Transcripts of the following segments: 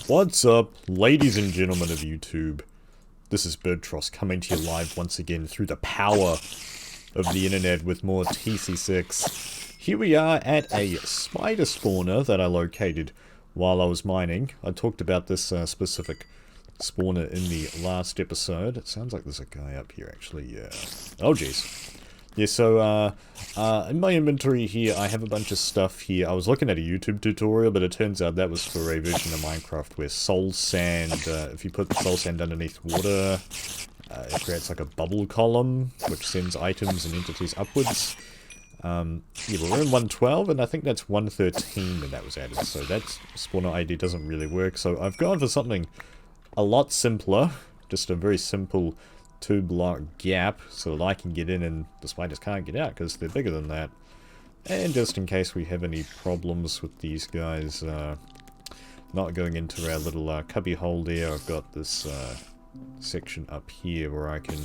What's up, ladies and gentlemen of YouTube? This is Birdtross coming to you live once again through the power of the internet with more TC6. Here we are at a spider spawner that I located while I was mining. I talked about this specific spawner in the last episode. It sounds like there's a guy up here actually, yeah. Oh jeez. Yeah, so, in my inventory here, I have a bunch of stuff here. I was looking at a YouTube tutorial, but it turns out that was for a version of Minecraft where soul sand, if you put soul sand underneath water, it creates like a bubble column, which sends items and entities upwards. Yeah, we're in 112, and I think that's 113 when that was added, so that spawner ID doesn't really work. So I've gone for something a lot simpler, just a very simple 2-block gap so that I can get in and the spiders can't get out because they're bigger than that. And just in case we have any problems with these guys not going into our little cubby hole there, I've got this section up here where I can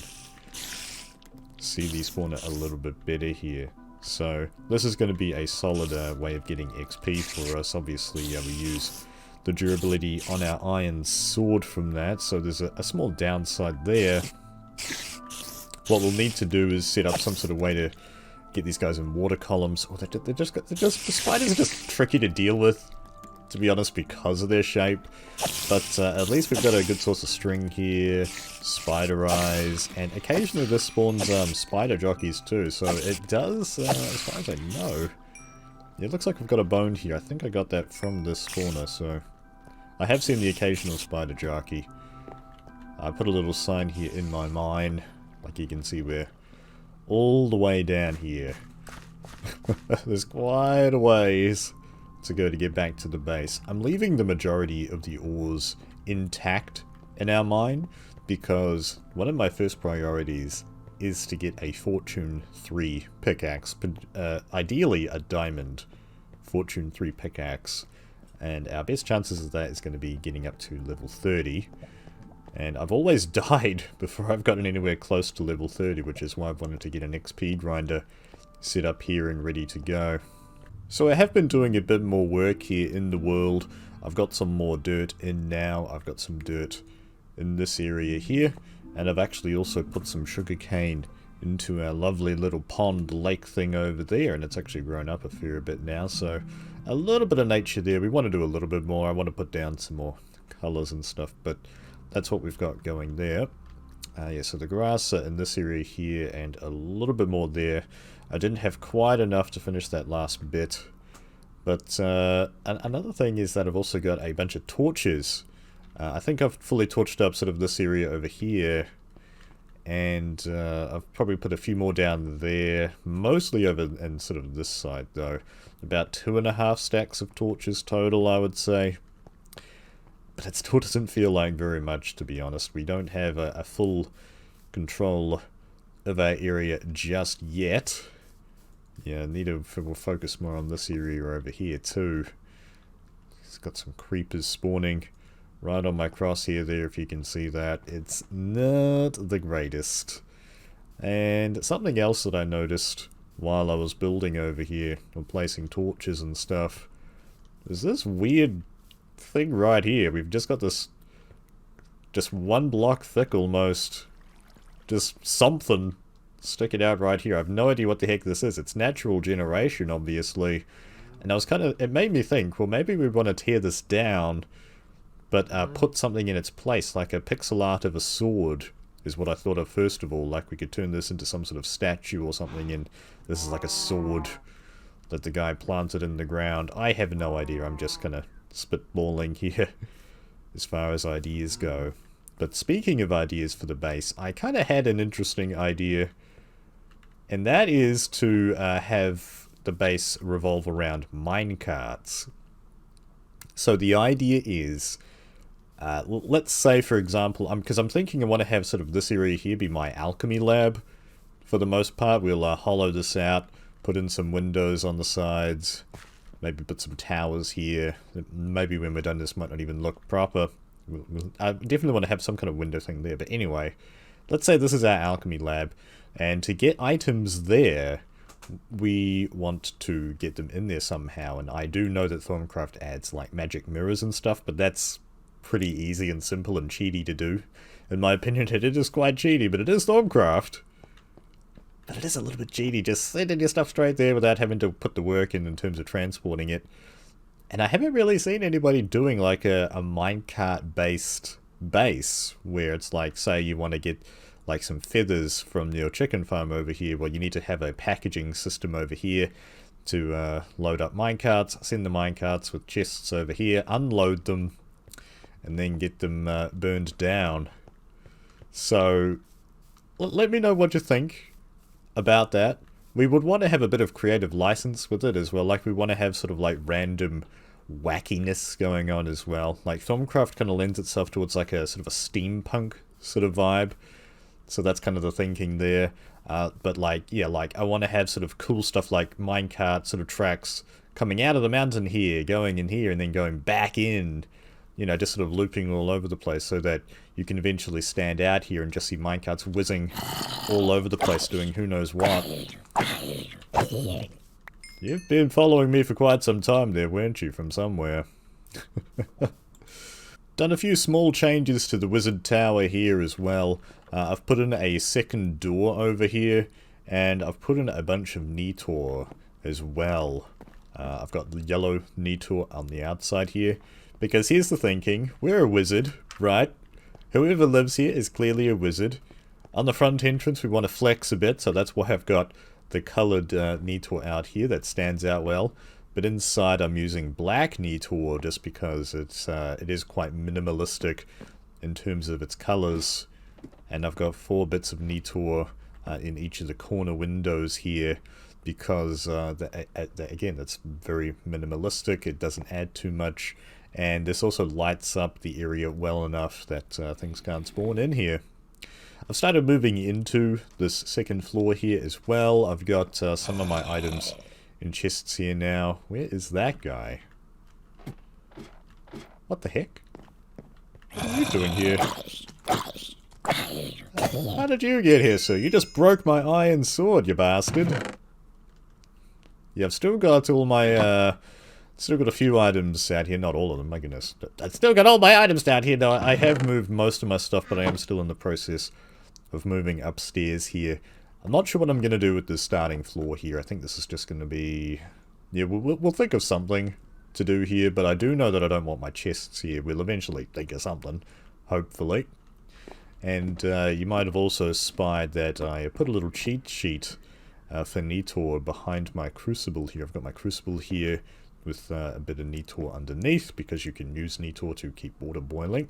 see the spawner a little bit better here. So this is going to be a solid way of getting XP for us. Obviously we use the durability on our iron sword from that, so there's a small downside there. What we'll need to do is set up some sort of way to get these guys in water columns. Oh, the spiders are just tricky to deal with, to be honest, because of their shape. But at least we've got a good source of string here, spider eyes, and occasionally this spawns spider jockeys too. So it does, as far as I know. Yeah, it looks like we've got a bone here. I think I got that from this spawner, so I have seen the occasional spider jockey. I put a little sign here in my mine, like you can see we're all the way down here. There's quite a ways to go to get back to the base. I'm leaving the majority of the ores intact in our mine because one of my first priorities is to get a Fortune 3 pickaxe, ideally a diamond Fortune 3 pickaxe, and our best chances of that is going to be getting up to level 30. And I've always died before I've gotten anywhere close to level 30, which is why I've wanted to get an XP grinder set up here and ready to go. So I have been doing a bit more work here in the world. I've got some more dirt in now. I've got some dirt in this area here. And I've actually also put some sugarcane into our lovely little pond lake thing over there. And it's actually grown up a fair bit now. So a little bit of nature there. We want to do a little bit more. I want to put down some more colours and stuff. But that's what we've got going there. Yeah, so the grass in this area here and a little bit more there. I didn't have quite enough to finish that last bit. But another thing is that I've also got a bunch of torches. I think I've fully torched up sort of this area over here. And I've probably put a few more down there. Mostly over in sort of this side though. About 2.5 stacks of torches total, I would say. But it still doesn't feel like very much, to be honest. We don't have a full control of our area just yet. Yeah, need to focus more on this area over here too. It's got some creepers spawning right on my crosshair there, if you can see that. It's not the greatest. And something else that I noticed while I was building over here, or placing torches and stuff, is this weird thing right here. We've just got this just 1 block thick almost, just something sticking out right here. I have no idea what the heck this is. It's natural generation, obviously, and I was it made me think, well, maybe we want to tear this down but put something in its place, like a pixel art of a sword is what I thought of first of all. Like we could turn this into some sort of statue or something, and this is like a sword that the guy planted in the ground. I have no idea. I'm just kind of spitballing here as far as ideas go. But speaking of ideas for the base, I kind of had an interesting idea, and that is to have the base revolve around minecarts. So the idea is, let's say for example, because I'm thinking I want to have sort of this area here be my alchemy lab for the most part. We'll hollow this out, put in some windows on the sides, maybe put some towers here. Maybe when we're done this might not even look proper. I definitely want to have some kind of window thing there. But anyway, let's say this is our alchemy lab. And to get items there, we want to get them in there somehow. And I do know that Thaumcraft adds like magic mirrors and stuff. But that's pretty easy and simple and cheaty to do. In my opinion, it is quite cheaty, but it is Thaumcraft. But it is a little bit cheaty, just sending your stuff straight there without having to put the work in terms of transporting it. And I haven't really seen anybody doing like a minecart-based base, where it's like, say you want to get like some feathers from your chicken farm over here. Well, you need to have a packaging system over here to load up minecarts, send the minecarts with chests over here, unload them, and then get them burned down. So, let me know what you think about that. We would want to have a bit of creative license with it as well. Like, we want to have sort of like random wackiness going on as well. Like, Thaumcraft kind of lends itself towards like a sort of a steampunk sort of vibe. So that's kind of the thinking there. But like, yeah, like I want to have sort of cool stuff like minecart sort of tracks coming out of the mountain here, going in here, and then going back in. You know, just sort of looping all over the place so that you can eventually stand out here and just see minecarts whizzing all over the place doing who knows what. You've been following me for quite some time there, weren't you, from somewhere? Done a few small changes to the wizard tower here as well. I've put in a second door over here, and I've put in a bunch of Netor as well. I've got the yellow Netor on the outside here. Because here's the thinking, we're a wizard, right? Whoever lives here is clearly a wizard. On the front entrance we want to flex a bit, so that's why I've got the coloured Netor out here that stands out well. But inside I'm using black Netor just because it is quite minimalistic in terms of its colours. And I've got 4 bits of Netor in each of the corner windows here. Because, again, that's very minimalistic, it doesn't add too much. And this also lights up the area well enough that things can't spawn in here. I've started moving into this second floor here as well. I've got some of my items in chests here now. Where is that guy? What the heck? What are you doing here? How did you get here, sir? You just broke my iron sword, you bastard. Yeah, I've still got all my, still got a few items out here. Not all of them, my goodness. I've still got all my items down here, though. I have moved most of my stuff, but I am still in the process of moving upstairs here. I'm not sure what I'm going to do with this starting floor here. I think this is just going to be... Yeah, we'll think of something to do here, but I do know that I don't want my chests here. We'll eventually think of something, hopefully. And you might have also spied that I put a little cheat sheet for Netor behind my crucible here. I've got my crucible here with a bit of Netor underneath, because you can use Netor to keep water boiling.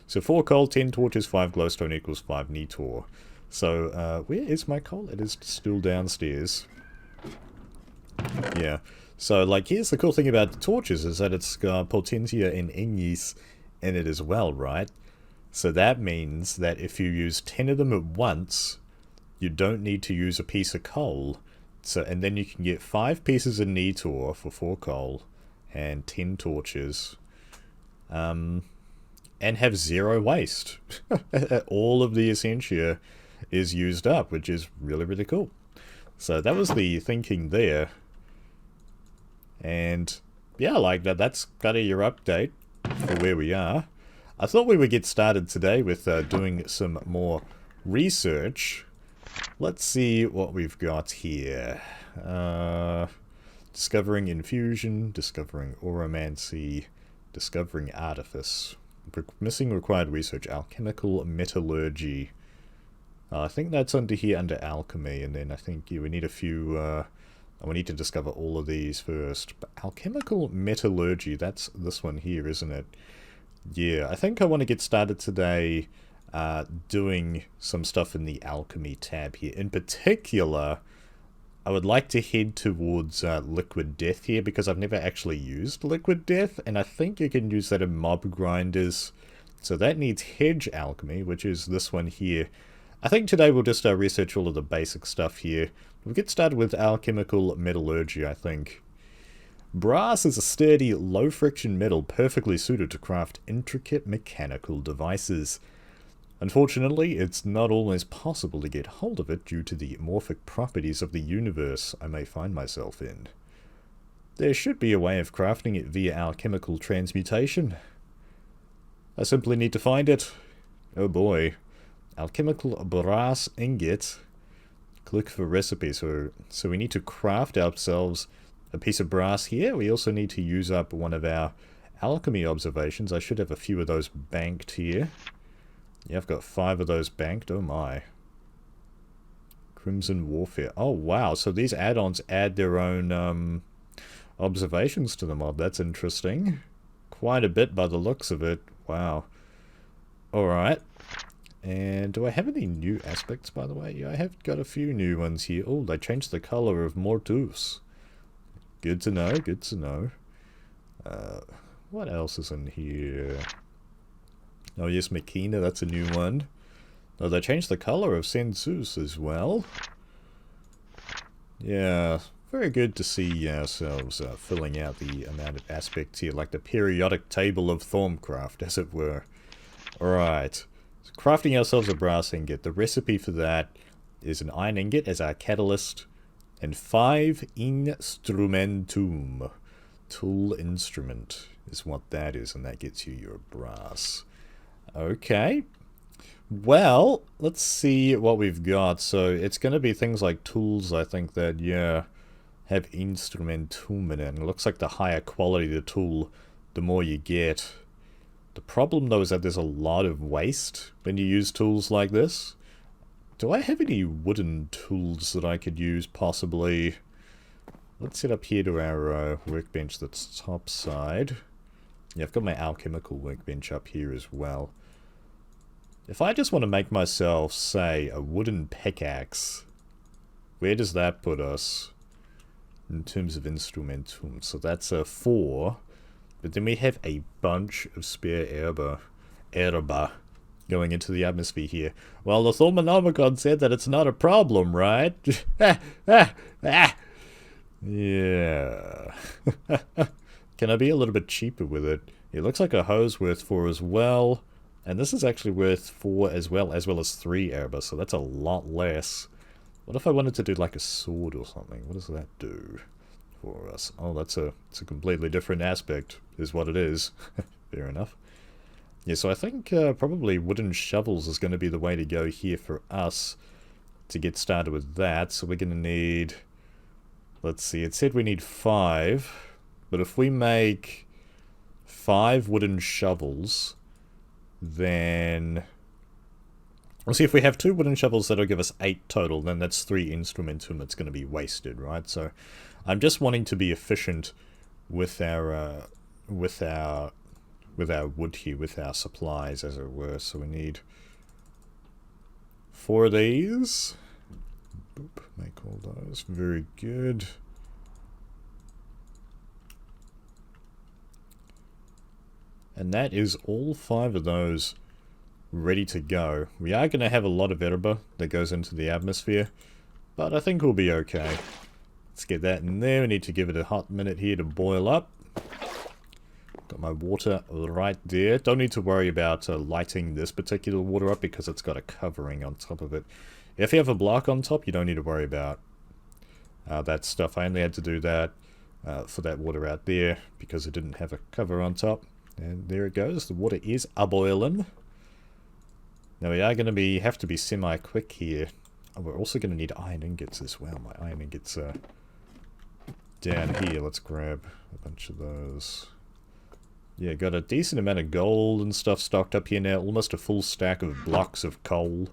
So 4 coal, 10 torches, 5 glowstone equals 5 Netor. So where is my coal? It is still downstairs. Yeah. So like, here's the cool thing about the torches, is that it's got potentia and ignis in it as well, right? So that means that if you use 10 of them at once, you don't need to use a piece of coal. So, and then you can get 5 pieces of Netor for 4 coal and 10 torches. And have 0 waste. All of the essentia is used up, which is really, really cool. So that was the thinking there. And yeah, like that's kind of your update for where we are. I thought we would get started today with doing some more research. Let's see what we've got here. Discovering infusion, discovering oromancy, discovering artifice. Missing required research, alchemical metallurgy. I think that's under here under alchemy, and then I think we need a few... we need to discover all of these first. But alchemical metallurgy, that's this one here, isn't it? Yeah, I think I want to get started today doing some stuff in the alchemy tab here. In particular, I would like to head towards liquid death here, because I've never actually used liquid death, and I think you can use that in mob grinders. So that needs hedge alchemy, which is this one here. I think today we'll just research all of the basic stuff here. We'll get started with alchemical metallurgy, I think. Brass is a sturdy, low-friction metal perfectly suited to craft intricate mechanical devices. Unfortunately, it's not always possible to get hold of it due to the morphic properties of the universe I may find myself in. There should be a way of crafting it via alchemical transmutation. I simply need to find it. Oh boy. Alchemical brass ingot. Click for recipe. So we need to craft ourselves a piece of brass here. We also need to use up one of our alchemy observations. I should have a few of those banked here. Yeah, I've got 5 of those banked. Oh my. Crimson Warfare. Oh wow, so these add-ons add their own observations to the mod. That's interesting. Quite a bit by the looks of it. Wow. Alright. And do I have any new aspects, by the way? Yeah, I have got a few new ones here. Oh, they changed the color of Mortus. Good to know, good to know. What else is in here? Oh yes, Makina, that's a new one. Oh, they changed the color of Sensus as well. Yeah, very good to see ourselves filling out the amount of aspects here, like the periodic table of Thaumcraft, as it were. Alright, so crafting ourselves a brass ingot. The recipe for that is an iron ingot as our catalyst, and 5 instrumentum. Tool instrument is what that is, and that gets you your brass. Okay. Well, let's see what we've got. So it's going to be things like tools, I think, that, yeah, have instrumentum in it. And it looks like the higher quality the tool, the more you get. The problem, though, is that there's a lot of waste when you use tools like this. Do I have any wooden tools that I could use, possibly? Let's head up here to our workbench that's top side. Yeah, I've got my alchemical workbench up here as well. If I just want to make myself, say, a wooden pickaxe, where does that put us in terms of instrumentum? So that's a 4, but then we have a bunch of spare herba going into the atmosphere here. Well, the Thaumium said that it's not a problem, right? Yeah. Can I be a little bit cheaper with it? It looks like a hose worth 4 as well. And this is actually worth 4 as well as 3 herba, so that's a lot less. What if I wanted to do like a sword or something? What does that do for us? Oh, it's a completely different aspect, is what it is. Fair enough. Yeah, so I think probably wooden shovels is going to be the way to go here for us to get started with that. So we're going to need... Let's see, it said we need 5, but if we make 5 wooden shovels, then... We'll see if we have 2 wooden shovels that'll give us 8 total, then that's 3 instrumentum that's going to be wasted, right? So I'm just wanting to be efficient with our wood here, with our supplies, as it were. So we need 4 of these. Boop, make all those. Very good. And that is all 5 of those ready to go. We are going to have a lot of herba that goes into the atmosphere, but I think we'll be okay. Let's get that in there. We need to give it a hot minute here to boil up. Got my water right there. Don't need to worry about lighting this particular water up because it's got a covering on top of it. If you have a block on top, you don't need to worry about that stuff. I only had to do that for that water out there because it didn't have a cover on top. And there it goes. The water is a-boiling. Now we are going to have to be semi-quick here. Oh, we're also going to need iron ingots as well. My iron ingots are down here. Let's grab a bunch of those. Yeah, got a decent amount of gold and stuff stocked up here now. Almost a full stack of blocks of coal.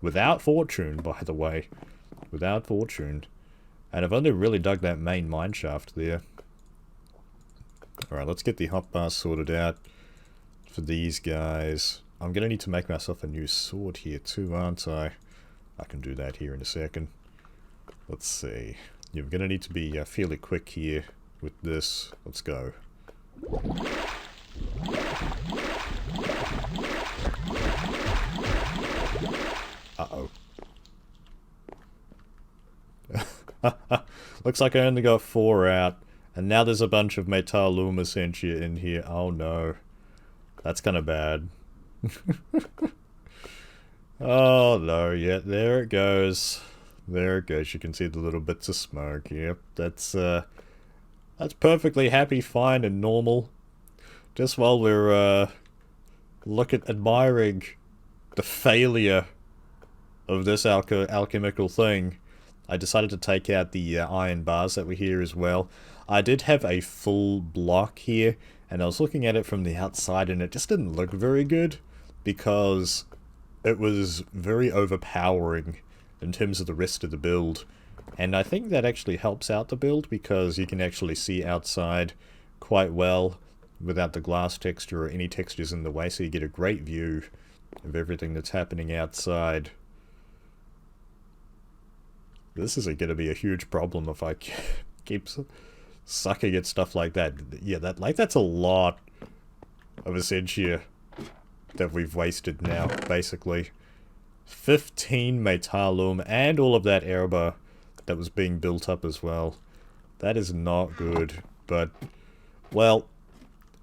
Without fortune, by the way. Without fortune. And I've only really dug that main mine shaft there. Alright, let's get the hotbar sorted out for these guys. I'm going to need to make myself a new sword here too, aren't I? I can do that here in a second. Let's see. You're going to need to be fairly quick here with this. Let's go. Uh-oh. Looks like I only got 4 out. And now there's a bunch of Metallum Essentia in here. Oh no. That's kind of bad. Oh no, yeah, there it goes. There it goes. You can see the little bits of smoke. Yep, that's perfectly happy, fine, and normal. Just while we're look at admiring the failure of this alchemical thing. I decided to take out the iron bars that were here as well. I did have a full block here, and I was looking at it from the outside, and it just didn't look very good, because it was very overpowering in terms of the rest of the build. And I think that actually helps out the build, because you can actually see outside quite well without the glass texture or any textures in the way, so you get a great view of everything that's happening outside. This isn't going to be a huge problem if I keep sucking at stuff like that. Yeah, that's a lot of essentia that we've wasted now, basically. 15 metallum and all of that herba that was being built up as well. That is not good, but, well,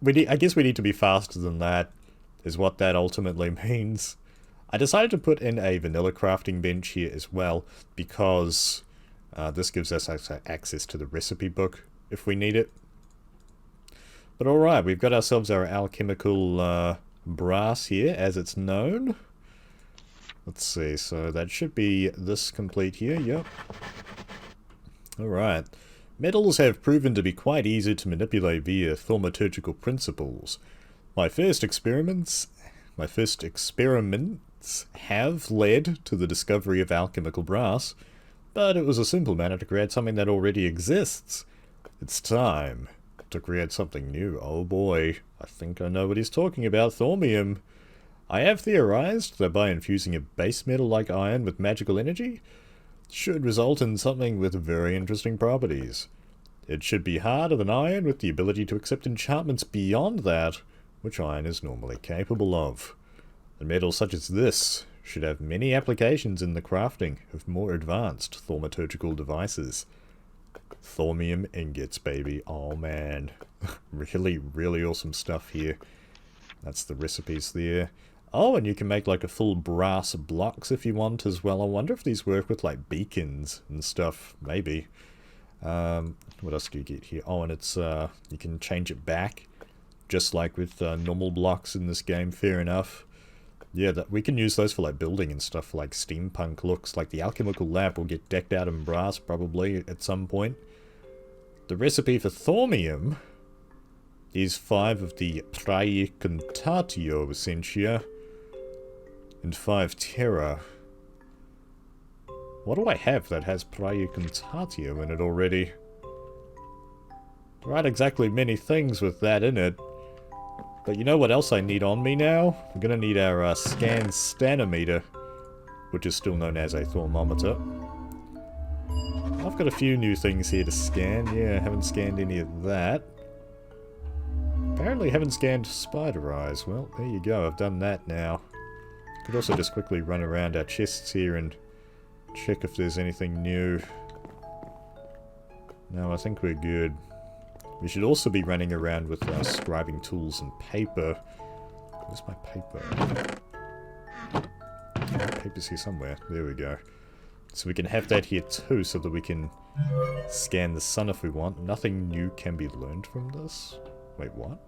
I guess we need to be faster than that, is what that ultimately means. I decided to put in a vanilla crafting bench here as well, because this gives us access to the recipe book if we need it. But alright, we've got ourselves our alchemical brass here, as it's known. Let's see, so that should be this complete here, yep. Alright. Metals have proven to be quite easy to manipulate via thaumaturgical principles. My first experiments have led to the discovery of alchemical brass, but it was a simple matter to create something that already exists. It's time to create something new. Oh boy, I think I know what he's talking about. Thaumium. I have theorized that by infusing a base metal like iron with magical energy, it should result in something with very interesting properties. It should be harder than iron, with the ability to accept enchantments beyond that, which iron is normally capable of. A metal such as this should have many applications in the crafting of more advanced thaumaturgical devices. Thaumium ingots, baby. Oh man. Really, really awesome stuff here. That's the recipes there. Oh, and you can make like a full brass blocks if you want as well. I wonder if these work with like beacons and stuff. Maybe. What else do you get here? Oh, and it's you can change it back, just like with normal blocks in this game. Fair enough. Yeah, we can use those for like building and stuff, like steampunk looks. Like the alchemical lab will get decked out in brass probably at some point. The recipe for Thaumium is 5 of the Praecontatio essentia and 5 terra. What do I have that has Praecontatio in it already? There aren't exactly many things with that in it. But you know what else I need on me now? We're gonna need our scan stanometer, which is still known as a thermometer. I've got a few new things here to scan. Yeah, I haven't scanned any of that. Apparently haven't scanned spider eyes. Well, there you go, I've done that now. Could also just quickly run around our chests here and check if there's anything new. No, I think we're good. We should also be running around with scribing tools and paper. Where's my paper? Paper's here somewhere. There we go. So we can have that here too, so that we can scan the sun if we want. Nothing new can be learned from this. Wait, what?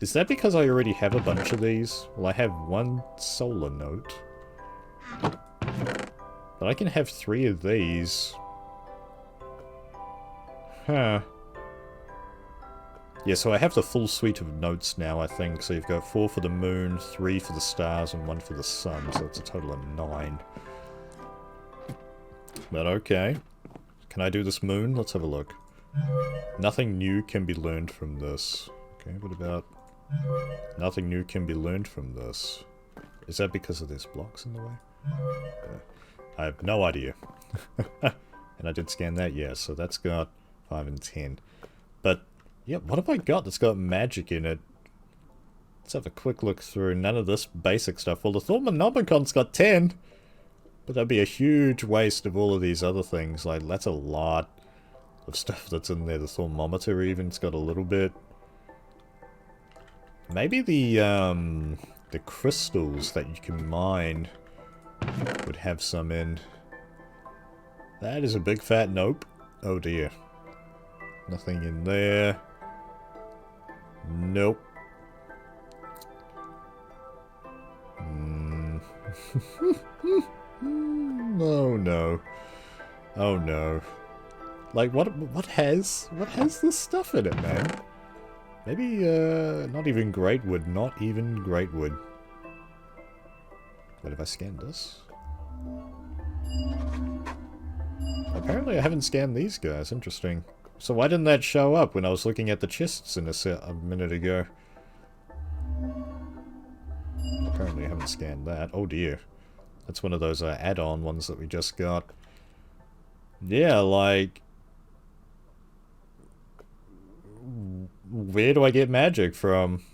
Is that because I already have a bunch of these? Well, I have 1 solar note. But I can have 3 of these. Huh. Yeah, so I have the full suite of notes now, I think. So you've got 4 for the moon, 3 for the stars, and 1 for the sun. So it's a total of 9. But okay. Can I do this moon? Let's have a look. Nothing new can be learned from this. Okay, what about... Nothing new can be learned from this. Is that because of there's blocks in the way? I have no idea. And I did scan that, yeah, so that's got 5 and 10. But... yeah, what have I got that's got magic in it? Let's have a quick look through. None of this basic stuff. Well, the Thaumanomicon's got 10. But that'd be a huge waste of all of these other things. Like, that's a lot of stuff that's in there. The thermometer even's got a little bit. Maybe the crystals that you can mine would have some in. That is a big fat nope. Oh dear. Nothing in there. Nope. Oh no. Oh no. Like, what has this stuff in it, man? Maybe, not even great wood, not even great wood. What if I scanned this? Apparently I haven't scanned these guys, interesting. So why didn't that show up when I was looking at the chests in a minute ago? Apparently I haven't scanned that. Oh dear. That's one of those add-on ones that we just got. Yeah, like... Where do I get magic from?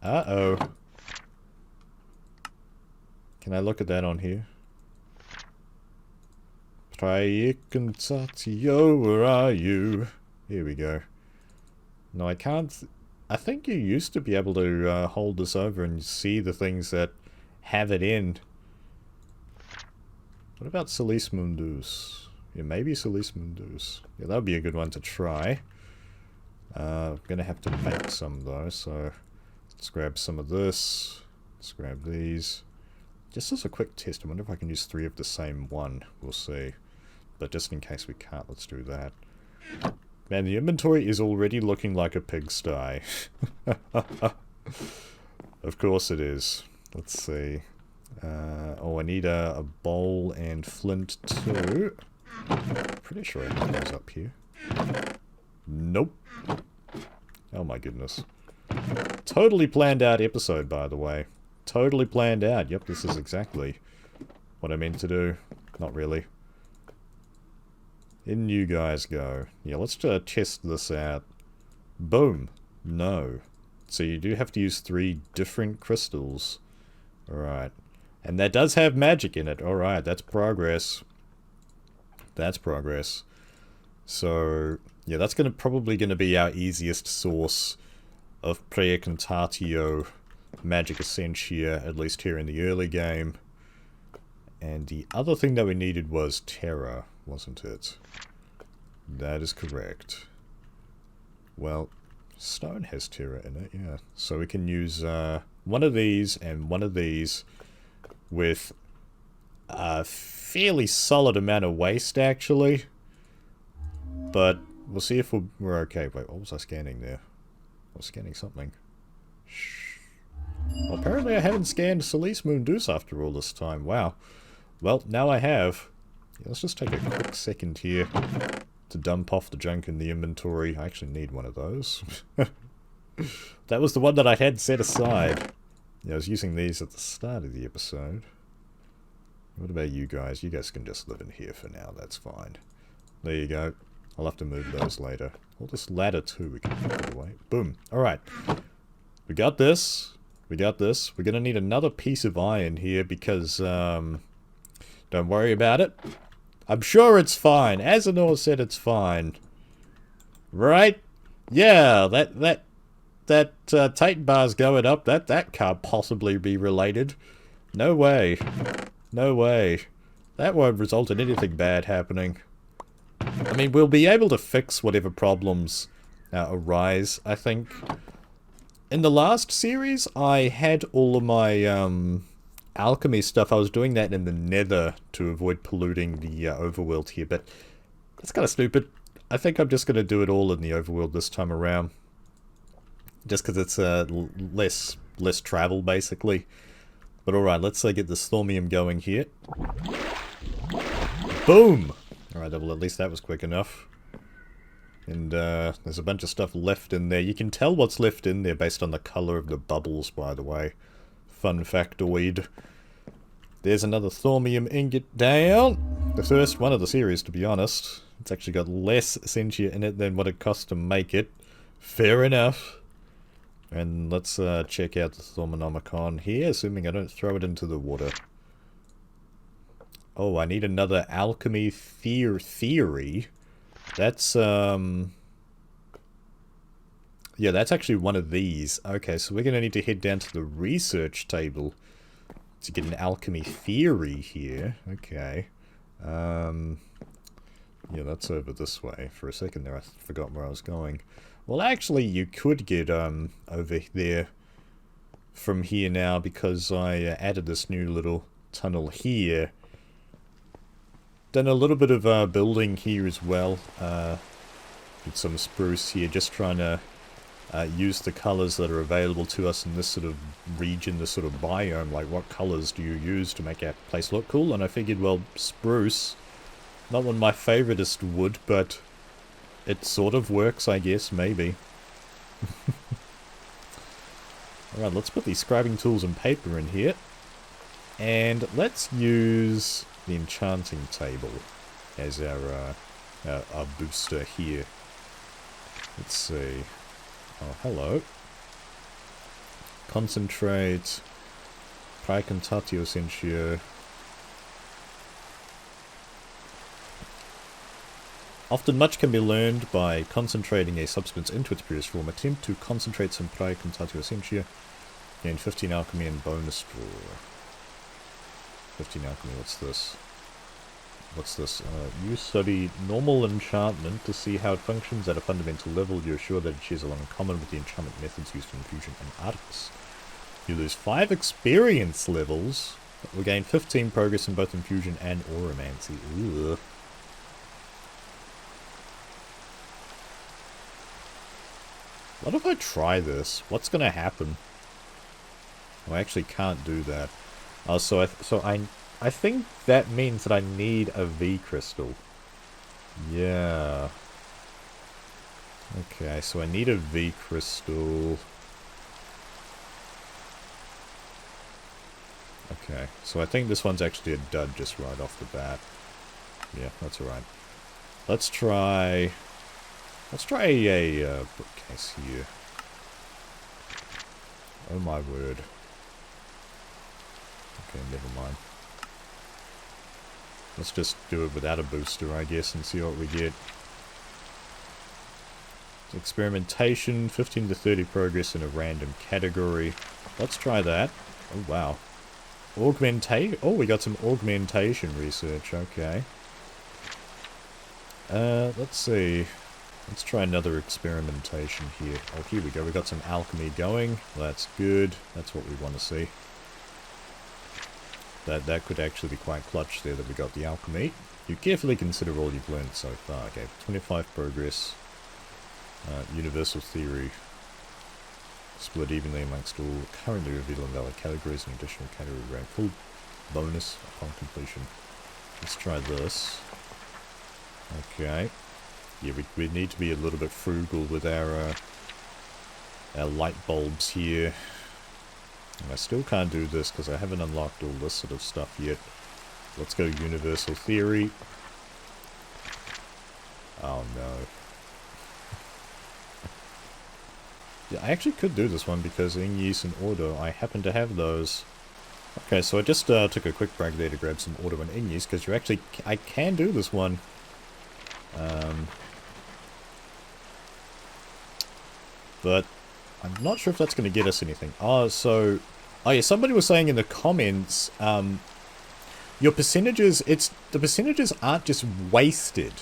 Uh-oh. Can I look at that on here? Praecantatio, where are you? Here we go. No, I can't... I think you used to be able to hold this over and see the things that have it in. What about Solis Mundus? Yeah, maybe Solis Mundus. Yeah, that would be a good one to try. I'm gonna have to make some though, so let's grab some of this. Let's grab these. Just as a quick test, I wonder if I can use 3 of the same one. We'll see. But just in case we can't, let's do that. Man, the inventory is already looking like a pigsty. Of course it is. Let's see. Oh, I need a bowl and flint too. Pretty sure I have those up here. Nope. Oh my goodness. Totally planned out episode, by the way. Totally planned out. Yep, this is exactly what I meant to do. Not really. In you guys go. Yeah, let's test this out. Boom. No. So you do have to use 3 different crystals. Alright. And that does have magic in it. Alright, that's progress. That's progress. So, yeah, that's probably gonna be our easiest source of Praecantatio magic essentia, at least here in the early game. And the other thing that we needed was Terra, wasn't it? That is correct. Well, stone has Terra in it, yeah. So we can use one of these and one of these with a fairly solid amount of waste, actually. But we'll see if we're okay. Wait, what was I scanning there? I was scanning something. Shh. Well, apparently I haven't scanned Solis Mundus after all this time. Wow. Well, now I have. Yeah, let's just take a quick second here to dump off the junk in the inventory. I actually need one of those. That was the one that I had set aside. Yeah, I was using these at the start of the episode. What about you guys? You guys can just live in here for now. That's fine. There you go. I'll have to move those later. All this ladder too, we can put it away. Boom. Alright. We got this. We got this. We're gonna need another piece of iron here because, don't worry about it. I'm sure it's fine. Azanor said it's fine. Right? Yeah, that Titan bar's going up. That can't possibly be related. No way. No way. That won't result in anything bad happening. I mean, we'll be able to fix whatever problems arise, I think. In the last series, I had all of my alchemy stuff. I was doing that in the nether to avoid polluting the overworld here, but that's kind of stupid. I think I'm just going to do it all in the overworld this time around. Just because it's less travel, basically. But alright, let's get this Thaumium going here. Boom! Alright, well, at least that was quick enough. And there's a bunch of stuff left in there. You can tell what's left in there based on the colour of the bubbles, by the way. Fun factoid. There's another Thaumium ingot down. The first one of the series, to be honest. It's actually got less essentia in it than what it cost to make it. Fair enough. And let's check out the Thaumonomicon here, assuming I don't throw it into the water. Oh, I need another alchemy theory. That's, yeah, that's actually one of these. Okay, so we're going to need to head down to the research table to get an alchemy theory here. Okay. Yeah, that's over this way. For a second there, I forgot where I was going. Well, actually, you could get over there from here now because I added this new little tunnel here. Done a little bit of building here as well. Did some spruce here, just trying to use the colors that are available to us in this sort of region, this sort of biome. Like, what colors do you use to make a place look cool? And I figured, well, spruce, not one of my favoritist wood, but it sort of works, I guess, maybe. Alright, let's put these scribing tools and paper in here. And let's use the enchanting table as our booster here. Let's see. Oh, hello. Concentrate. Praecantatio Sentio. Often much can be learned by concentrating a substance into its purest form. Attempt to concentrate some Praecantatio Sentio. Gain 15 alchemy and bonus draw. 15 alchemy, what's this? What's this? You study normal enchantment to see how it functions at a fundamental level. You're sure that it shares along in common with the enchantment methods used in fusion and artifice. You lose 5 experience levels, but will gain 15 progress in both infusion and auramancy. Ugh. What if I try this? What's gonna happen? Oh, I actually can't do that. Oh, so I think that means that I need a V crystal. Yeah. Okay, so I need a V crystal. Okay, so I think this one's actually a dud just right off the bat. Yeah, that's alright. Let's try a bookcase here. Oh my word. Okay, never mind. Let's just do it without a booster, I guess, and see what we get. Experimentation, 15 to 30 progress in a random category. Let's try that. Oh, wow. Augmentate? Oh, we got some augmentation research, okay. Let's see. Let's try another experimentation here. Oh, here we go. We got some alchemy going. That's good. That's what we want to see. That could actually be quite clutch there that we got the alchemy. You carefully consider all you've learned so far. Okay, 25 progress. Universal theory. Split evenly amongst all currently revealed and valid categories and additional category rank. Full bonus upon completion. Let's try this. Okay. Yeah, we need to be a little bit frugal with our light bulbs here. And I still can't do this because I haven't unlocked all this sort of stuff yet. Let's go universal theory. Oh no. Yeah, I actually could do this one because in use and auto, I happen to have those. Okay, so I just took a quick break there to grab some auto and in use because you actually, I can do this one. But I'm not sure if that's going to get us anything. Oh, yeah, somebody was saying in the comments, your percentages, the percentages aren't just wasted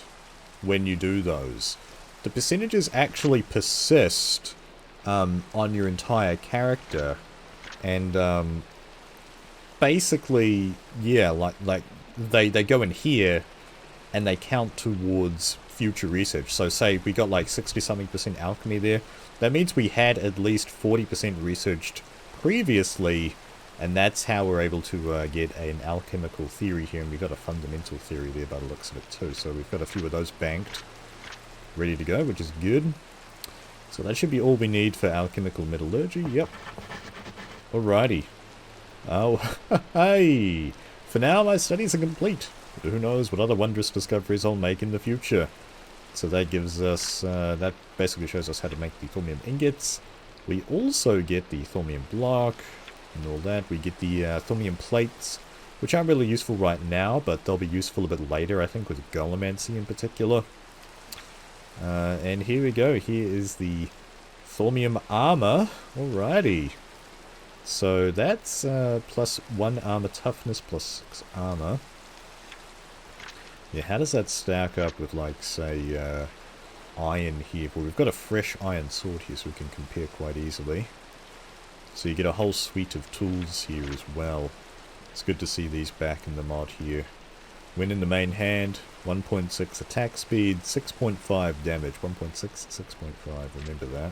when you do those. The percentages actually persist on your entire character, and basically, yeah, like they go in here and they count towards future research. So say we got like 60-something% alchemy there. That means we had at least 40% researched previously, and that's how we're able to get an alchemical theory here, and we've got a fundamental theory there by the looks of it too. So we've got a few of those banked, ready to go, which is good. So that should be all we need for alchemical metallurgy. Yep. Alrighty. Oh, hey! For now, my studies are complete. But who knows what other wondrous discoveries I'll make in the future. So that gives us, that basically shows us how to make the Thaumium ingots. We also get the Thaumium block and all that. We get the Thaumium plates, which aren't really useful right now, but they'll be useful a bit later, I think, with Golemancy in particular. And here we go. Here is the Thaumium armor. Alrighty. So that's plus 1 armor toughness, plus 6 armor. Yeah, how does that stack up with, like, say, iron here? Well, we've got a fresh iron sword here, so we can compare quite easily. So you get a whole suite of tools here as well. It's good to see these back in the mod here. Win in the main hand, 1.6 attack speed, 6.5 damage. 1.6, 6.5, remember that.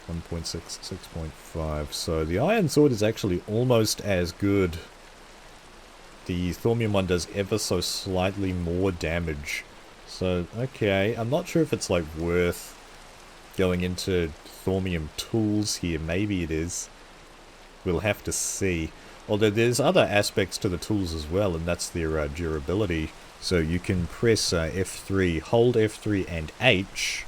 1.6, 6.5. So the iron sword is actually almost as good. The Thaumium one does ever so slightly more damage. So, okay, I'm not sure if it's like worth going into Thaumium tools here. Maybe it is. We'll have to see. Although there's other aspects to the tools as well, and that's their durability. So you can press F3, hold F3 and H,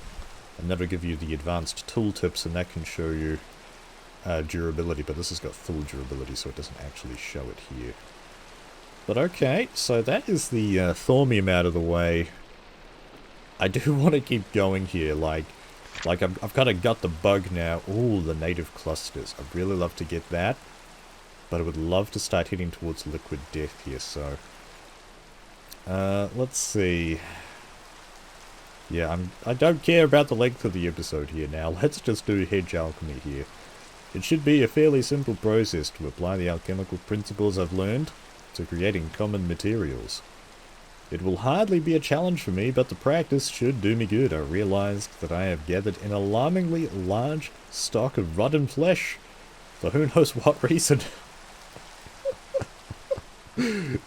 and that'll give you the advanced tooltips, and that can show you durability. But this has got full durability, so it doesn't actually show it here. But okay, so that is the Thaumium out of the way. I do want to keep going here, like I've kind of got the bug now. Ooh, the native clusters. I'd really love to get that. But I would love to start heading towards liquid death here, so... let's see... Yeah, I don't care about the length of the episode here now. Let's just do hedge alchemy here. It should be a fairly simple process to apply the alchemical principles I've learned to creating common materials. It will hardly be a challenge for me, but the practice should do me good. I realized that I have gathered an alarmingly large stock of rotten flesh, for who knows what reason.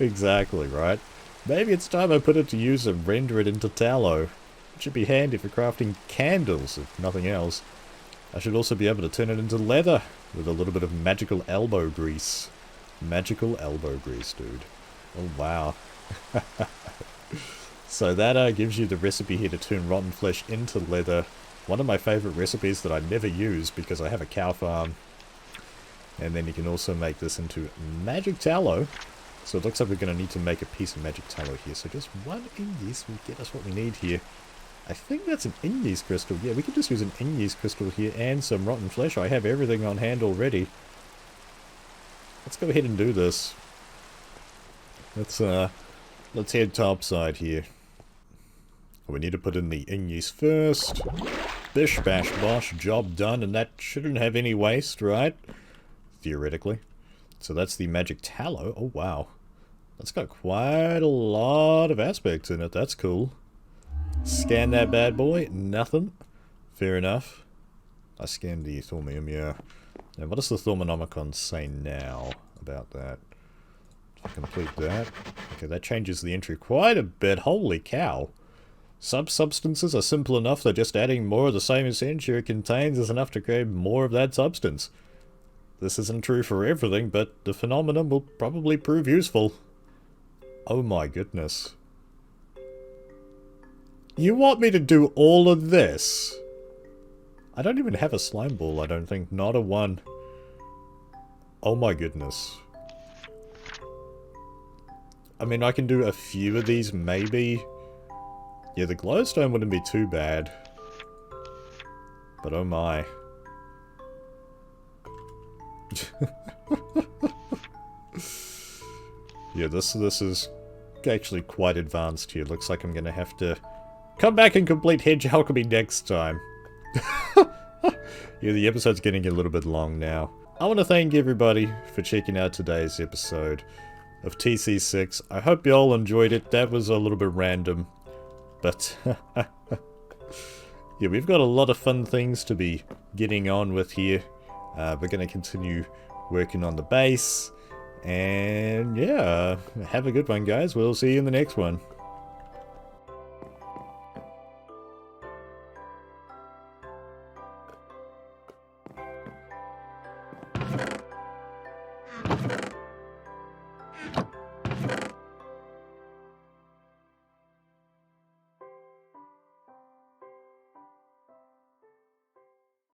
Exactly, right? Maybe it's time I put it to use and render it into tallow. It should be handy for crafting candles, if nothing else. I should also be able to turn it into leather, with a little bit of magical elbow grease. Magical elbow grease, dude. Oh, wow. So that gives you the recipe here to turn rotten flesh into leather. One of my favourite recipes that I never use because I have a cow farm. And then you can also make this into magic tallow. So it looks like we're going to need to make a piece of magic tallow here. So just one Ignis will get us what we need here. I think that's an Ignis crystal. Yeah, we can just use an Ignis crystal here and some rotten flesh. I have everything on hand already. Let's go ahead and do this. Let's head topside here. We need to put in the Ignis first. Bish bash bosh, job done, and that shouldn't have any waste, right? Theoretically. So that's the magic tallow. Oh, wow. That's got quite a lot of aspects in it. That's cool. Scan that bad boy. Nothing. Fair enough. I scanned the Thaumium, yeah. Now, what does the Thaumonomicon say now about that? If I complete that. Okay, that changes the entry quite a bit. Holy cow. Substances are simple enough that just adding more of the same essential it contains is enough to create more of that substance. This isn't true for everything, but the phenomenon will probably prove useful. Oh my goodness. You want me to do all of this? I don't even have a slime ball, I don't think. Not a one. Oh my goodness. I mean, I can do a few of these, maybe. Yeah, the glowstone wouldn't be too bad. But oh my. Yeah, this is actually quite advanced here. Looks like I'm gonna have to come back and complete hedge alchemy next time. Yeah, the episode's getting a little bit long now. I want to thank everybody for checking out today's episode of TC6. I hope you all enjoyed it. That was a little bit random, but yeah, we've got a lot of fun things to be getting on with here. We're going to continue working on the base. And yeah, have a good one, guys. We'll see you in the next one.